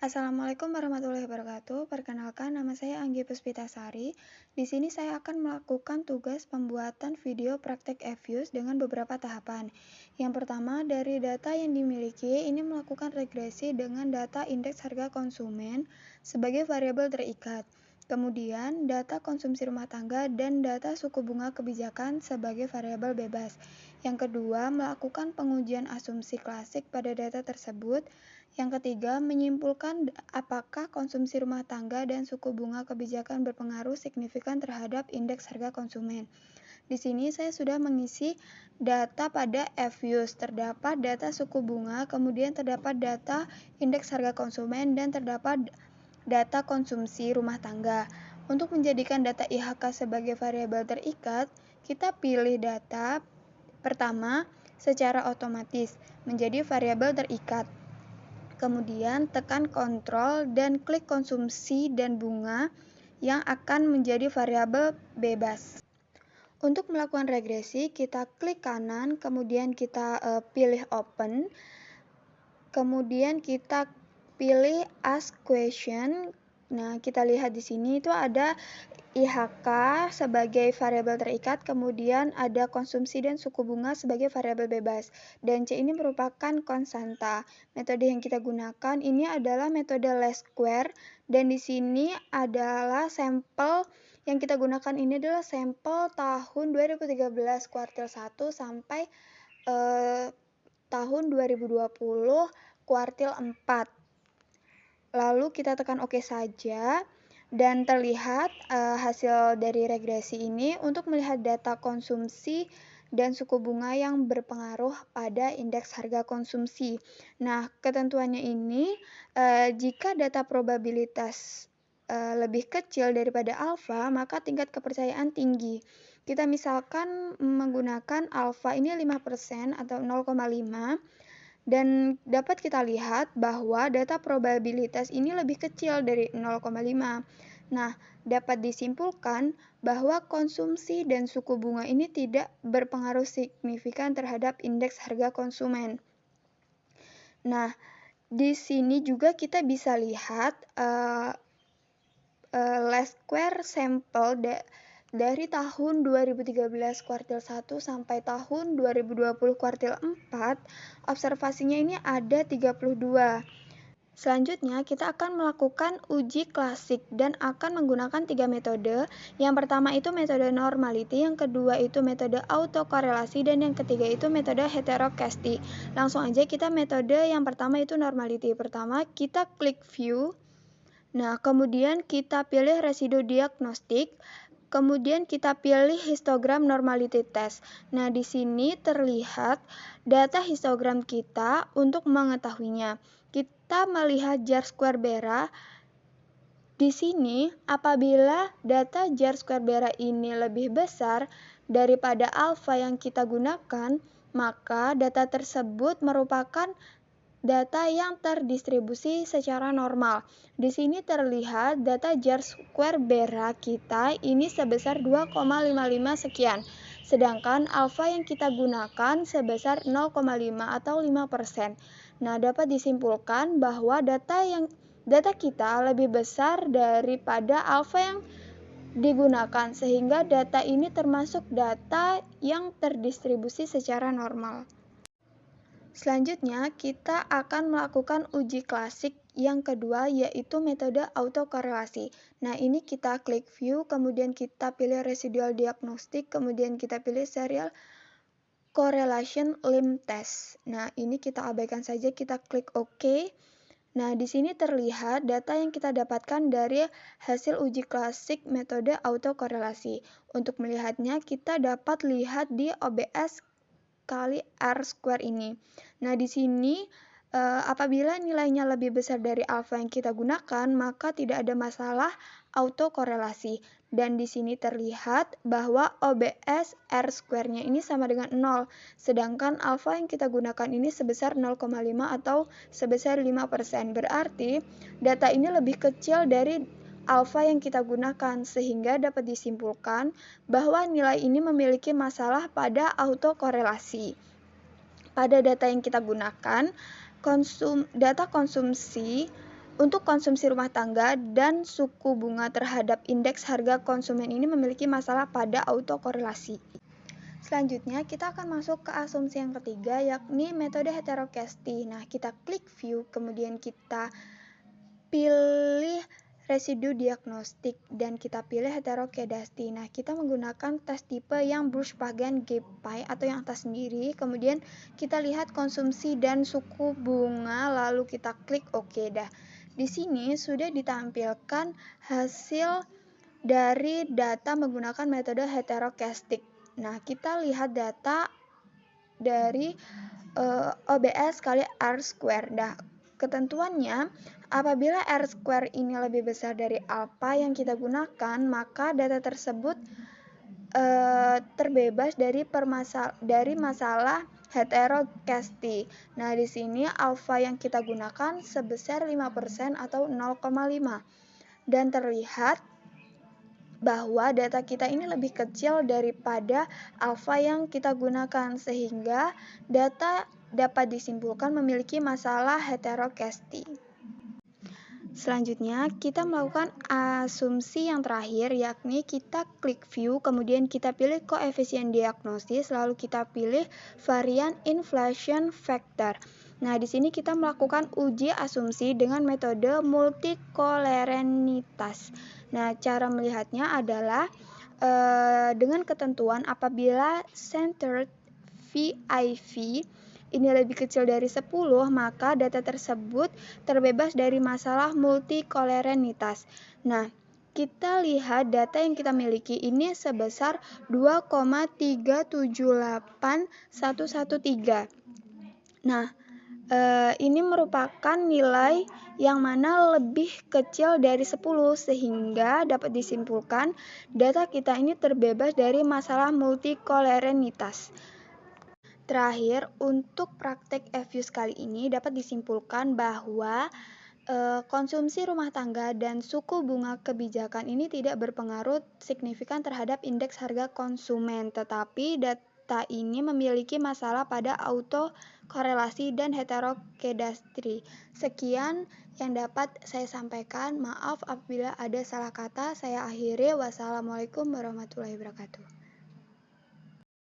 Assalamualaikum warahmatullahi wabarakatuh. Perkenalkan, nama saya Anggi Puspitasari. Di sini saya akan melakukan tugas pembuatan video praktek EViews dengan beberapa tahapan. Yang pertama, dari data yang dimiliki, ini melakukan regresi dengan data indeks harga konsumen sebagai variabel terikat. Kemudian, data konsumsi rumah tangga dan data suku bunga kebijakan sebagai variabel bebas. Yang kedua, melakukan pengujian asumsi klasik pada data tersebut. Yang ketiga, menyimpulkan apakah konsumsi rumah tangga dan suku bunga kebijakan berpengaruh signifikan terhadap indeks harga konsumen. Di sini saya sudah mengisi data pada EViews, terdapat data suku bunga, kemudian terdapat data indeks harga konsumen, dan terdapat data konsumsi rumah tangga. Untuk menjadikan data IHK sebagai variabel terikat, kita pilih data pertama secara otomatis menjadi variabel terikat. Kemudian tekan kontrol dan klik konsumsi dan bunga yang akan menjadi variabel bebas. Untuk melakukan regresi, kita klik kanan, kemudian kita pilih open, kemudian kita pilih ask question. Nah, kita lihat di sini itu ada IHK sebagai variabel terikat, kemudian ada konsumsi dan suku bunga sebagai variabel bebas. Dan C ini merupakan konstanta. Metode yang kita gunakan ini adalah metode least square, dan di sini adalah sampel yang kita gunakan ini adalah sampel tahun 2013 kuartil 1 sampai tahun 2020 kuartil 4. Lalu kita tekan OK saja. Dan terlihat hasil dari regresi ini untuk melihat data konsumsi dan suku bunga yang berpengaruh pada indeks harga konsumsi. Nah, ketentuannya ini jika data probabilitas lebih kecil daripada alfa, maka tingkat kepercayaan tinggi. Kita misalkan menggunakan alfa ini 5% atau 0,5. Dan dapat kita lihat bahwa data probabilitas ini lebih kecil dari 0,5. Nah, dapat disimpulkan bahwa konsumsi dan suku bunga ini tidak berpengaruh signifikan terhadap indeks harga konsumen. Nah, di sini juga kita bisa lihat least square sampel dari tahun 2013 kuartil 1 sampai tahun 2020 kuartil 4, observasinya ini ada 32. Selanjutnya, kita akan melakukan uji klasik dan akan menggunakan 3 metode. Yang pertama itu metode normality, yang kedua itu metode autokorelasi, dan yang ketiga itu metode heteroscedastic. Langsung aja kita metode yang pertama itu normality. Pertama, kita klik view. Nah, kemudian kita pilih residu diagnostik. Kemudian kita pilih histogram normality test. Nah, di sini terlihat data histogram kita untuk mengetahuinya. Kita melihat jar square Bera. Di sini, apabila data jar square Bera ini lebih besar daripada alfa yang kita gunakan, maka data tersebut merupakan data yang terdistribusi secara normal. Di sini terlihat data jar square Bera kita ini sebesar 2,55 sekian. Sedangkan alfa yang kita gunakan sebesar 0,5 atau 5%. Nah, dapat disimpulkan bahwa data kita lebih besar daripada alfa yang digunakan, sehingga data ini termasuk data yang terdistribusi secara normal. Selanjutnya, kita akan melakukan uji klasik yang kedua, yaitu metode autokorelasi. Nah, ini kita klik view, kemudian kita pilih residual diagnostic, kemudian kita pilih serial correlation limb test. Nah, ini kita abaikan saja, kita klik OK. Nah, di sini terlihat data yang kita dapatkan dari hasil uji klasik metode autokorelasi. Untuk melihatnya, kita dapat lihat di OBS kali R square ini. Nah, di sini apabila nilainya lebih besar dari alfa yang kita gunakan, maka tidak ada masalah autokorelasi. Dan di sini terlihat bahwa OBS R square-nya ini sama dengan 0, sedangkan alfa yang kita gunakan ini sebesar 0,5 atau sebesar 5%. Berarti data ini lebih kecil dari alfa yang kita gunakan, sehingga dapat disimpulkan bahwa nilai ini memiliki masalah pada autokorelasi. Pada data yang kita gunakan, data konsumsi Untuk konsumsi rumah tangga dan suku bunga terhadap indeks harga konsumen ini memiliki masalah pada autokorelasi. Selanjutnya, kita akan masuk ke asumsi yang ketiga, yakni metode heteroscedasty. Nah, kita klik view, kemudian kita pilih residu diagnostik, dan kita pilih heteroscedasty. Nah, kita menggunakan tes tipe yang Buchstaben-Gepie atau yang atas sendiri. Kemudian kita lihat konsumsi dan suku bunga, lalu kita klik OK dah. Di sini sudah ditampilkan hasil dari data menggunakan metode heteroscedastic. Nah, kita lihat data dari OBS kali R². Nah, ketentuannya, apabila R² ini lebih besar dari alfa yang kita gunakan, maka data tersebut terbebas dari masalah heteroscedasty. Nah, di sini alfa yang kita gunakan sebesar 5% atau 0,5. Dan terlihat bahwa data kita ini lebih kecil daripada alfa yang kita gunakan, sehingga data dapat disimpulkan memiliki masalah heteroscedasty. Selanjutnya, kita melakukan asumsi yang terakhir, yakni kita klik view, kemudian kita pilih koefisien diagnosis, lalu kita pilih varian inflation factor. Nah, di sini kita melakukan uji asumsi dengan metode multikolerenitas. Nah, cara melihatnya adalah dengan ketentuan apabila centered VIV ini lebih kecil dari 10, maka data tersebut terbebas dari masalah multikolerenitas. Nah, kita lihat data yang kita miliki ini sebesar 2,378113. Nah, ini merupakan nilai yang mana lebih kecil dari 10, sehingga dapat disimpulkan data kita ini terbebas dari masalah multikolerenitas. Terakhir, untuk praktek EFUS kali ini dapat disimpulkan bahwa konsumsi rumah tangga dan suku bunga kebijakan ini tidak berpengaruh signifikan terhadap indeks harga konsumen, tetapi data ini memiliki masalah pada autokorelasi dan heteroscedasty. Sekian yang dapat saya sampaikan. Maaf apabila ada salah kata. Saya akhiri. Wassalamualaikum warahmatullahi wabarakatuh.